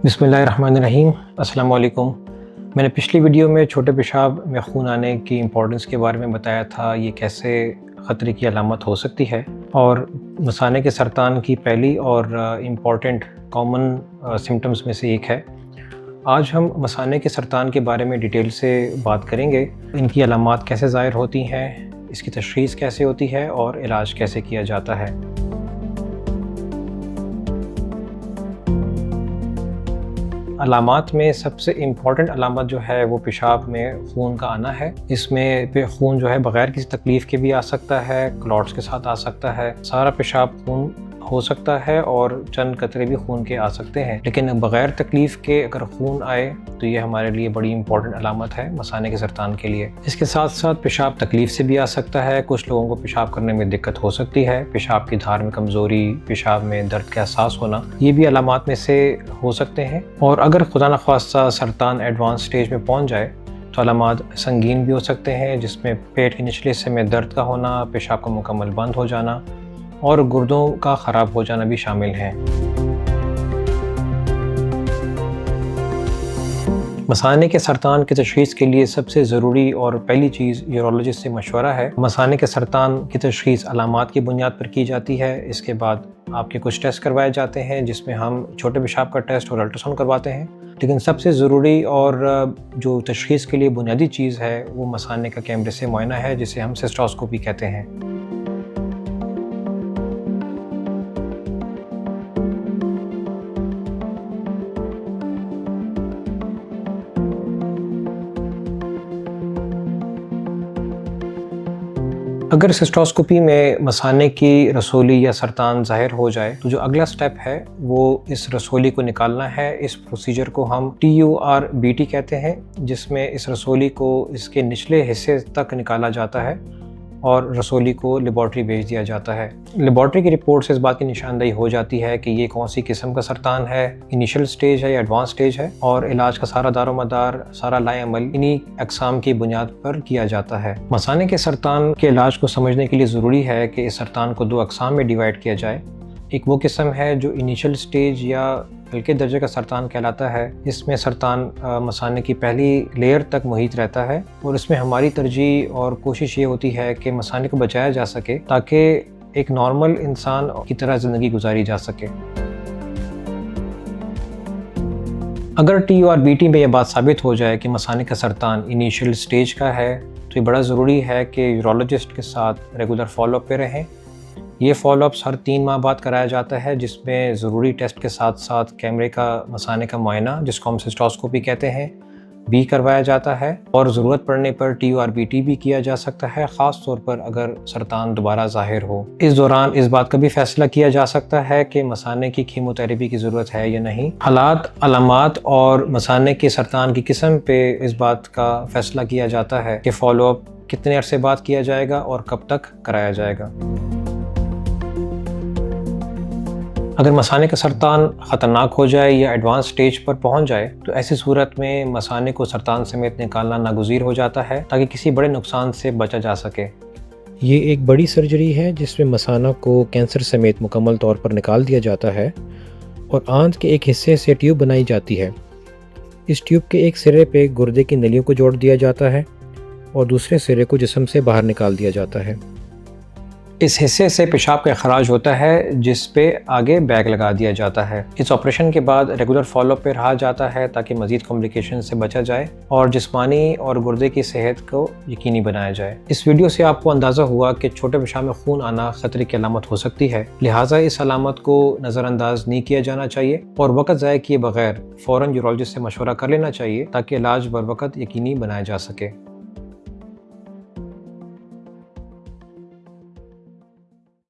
बिस्मिल्लाहिर्रहमानिर्रहीम। अस्सलाम वालेकुम। मैंने पिछली वीडियो में छोटे पेशाब में खून आने की इम्पोर्टेंस के बारे में बताया था, ये कैसे ख़तरे की अलामत हो सकती है और मसाने के सरतान की पहली और इम्पॉर्टेंट कॉमन सिम्टम्स में से एक है। आज हम मसाने के सरतान के बारे में डिटेल से बात करेंगे। इनकी अलामात कैसे ज़ाहिर होती हैं, इसकी तशख़ीस कैसे होती है और इलाज कैसे किया जाता है। अलामात में सबसे इम्पॉर्टेंट अलामत जो है वो पेशाब में खून का आना है। इसमें खून जो है बग़ैर किसी तकलीफ़ के भी आ सकता है, क्लॉट्स के साथ आ सकता है, सारा पेशाब खून हो सकता है और चंद कतरे भी खून के आ सकते हैं। लेकिन बग़ैर तकलीफ़ के अगर खून आए तो ये हमारे लिए बड़ी इंपॉर्टेंट अलामत है मसाने के सरतान के लिए। इसके साथ साथ पेशाब तकलीफ़ से भी आ सकता है। कुछ लोगों को पेशाब करने में दिक्कत हो सकती है, पेशाब की धार में कमज़ोरी, पेशाब में दर्द का एहसास होना, ये भी अलामात में से हो सकते हैं। और अगर खुदा न ख्वास्ता सरतान एडवांस स्टेज में पहुँच जाए तो अलामात संगीन भी हो सकते हैं, जिसमें पेट के निचले हिस्से में दर्द का होना, पेशाब का मुकम्मल बंद हो जाना और गुर्दों का ख़राब हो जाना भी शामिल हैं। मसाने के सरतान की तशख़ीस के लिए सबसे ज़रूरी और पहली चीज़ यूरोलॉजिस्ट से मशवरा है। मसाने के सरतान की तशख़ीस अलामात की बुनियाद पर की जाती है। इसके बाद आपके कुछ टेस्ट करवाए जाते हैं, जिसमें हम छोटे पेशाब का टेस्ट और अल्ट्रासाउंड करवाते हैं। लेकिन सबसे ज़रूरी और जो तशख़ीस के लिए बुनियादी चीज़ है वो मसाने का कैमरे से मुआयना है, जिसे हम सिस्टोस्कोपी कहते हैं। अगर सिस्टोस्कोपी में मसाने की रसोली या सरतान ज़ाहिर हो जाए तो जो अगला स्टेप है वो इस रसोली को निकालना है। इस प्रोसीजर को हम TURBT कहते हैं, जिसमें इस रसोली को इसके निचले हिस्से तक निकाला जाता है और रसोली को लेबॉर्ट्री भेज दिया जाता है। लेबॉर्ट्री की रिपोर्ट से इस बात की निशानदेही हो जाती है कि ये कौन सी किस्म का सरतान है, इनिशियल स्टेज है या एडवांस स्टेज है, और इलाज का सारा दारोमदार, सारा लाएअमल इन्हीं अक़साम की बुनियाद पर किया जाता है। मसाने के सरतान के इलाज को समझने के लिए ज़रूरी है कि इस सरतान को दो अक़साम में डिवाइड किया जाए। एक वो किस्म है जो इनिशियल स्टेज या हल्के दर्जे का सरतान कहलाता है। इसमें सरतान मसाने की पहली लेयर तक मुहित रहता है और इसमें हमारी तरजीह और कोशिश ये होती है कि मसाने को बचाया जा सके ताकि एक नॉर्मल इंसान की तरह ज़िंदगी गुजारी जा सके। अगर TURBT में यह बात साबित हो जाए कि मसाने का सरतान इनिशियल स्टेज का है तो ये बड़ा ज़रूरी है कि यूरोलॉजिस्ट के साथ रेगुलर फॉलोअप पे रहें। ये फॉलोअप्स हर 3 माह बाद कराया जाता है, जिसमें ज़रूरी टेस्ट के साथ साथ कैमरे का मसाने का मुआयना, जिसको हम सिस्टोस्कोपी कहते हैं, भी करवाया जाता है और ज़रूरत पड़ने पर TURBT भी किया जा सकता है, ख़ास तौर पर अगर सरतान दोबारा ज़ाहिर हो। इस दौरान इस बात का भी फैसला किया जा सकता है कि मसाने की कीमोथेरेपी की ज़रूरत है या नहीं। हालात, अलामात और मसाने के सरतान की किस्म पे इस बात का फैसला किया जाता है कि फॉलोअप कितने अरसे बाद किया जाएगा और कब तक कराया जाएगा। अगर मसाने का सरतान ख़तरनाक हो जाए या एडवांस स्टेज पर पहुंच जाए तो ऐसी सूरत में मसाने को सरतान समेत निकालना नागुज़ीर हो जाता है ताकि किसी बड़े नुकसान से बचा जा सके। ये एक बड़ी सर्जरी है जिसमें मसाना को कैंसर समेत मुकम्मल तौर पर निकाल दिया जाता है और आंत के एक हिस्से से ट्यूब बनाई जाती है। इस ट्यूब के एक सिरे पे गुर्दे की नलियों को जोड़ दिया जाता है और दूसरे सिरे को जिस्म से बाहर निकाल दिया जाता है। इस हिस्से से पेशाब का खराज होता है, जिस पे आगे बैग लगा दिया जाता है। इस ऑपरेशन के बाद रेगुलर फॉलोअप पे रहा जाता है ताकि मज़ीद कॉम्प्लिकेशन से बचा जाए और जिस्मानी और गुर्दे की सेहत को यकीनी बनाया जाए। इस वीडियो से आपको अंदाज़ा हुआ कि छोटे पेशाब में खून आना ख़तरे की अलामत हो सकती है, लिहाजा इस अलामत को नज़रअंदाज नहीं किया जाना चाहिए और वक़्त ज़ाया किए बगैर फ़ौरन यूरोलॉजिस्ट से मशवरा कर लेना चाहिए ताकि इलाज बर वक़्त यकीनी बनाया जा सके।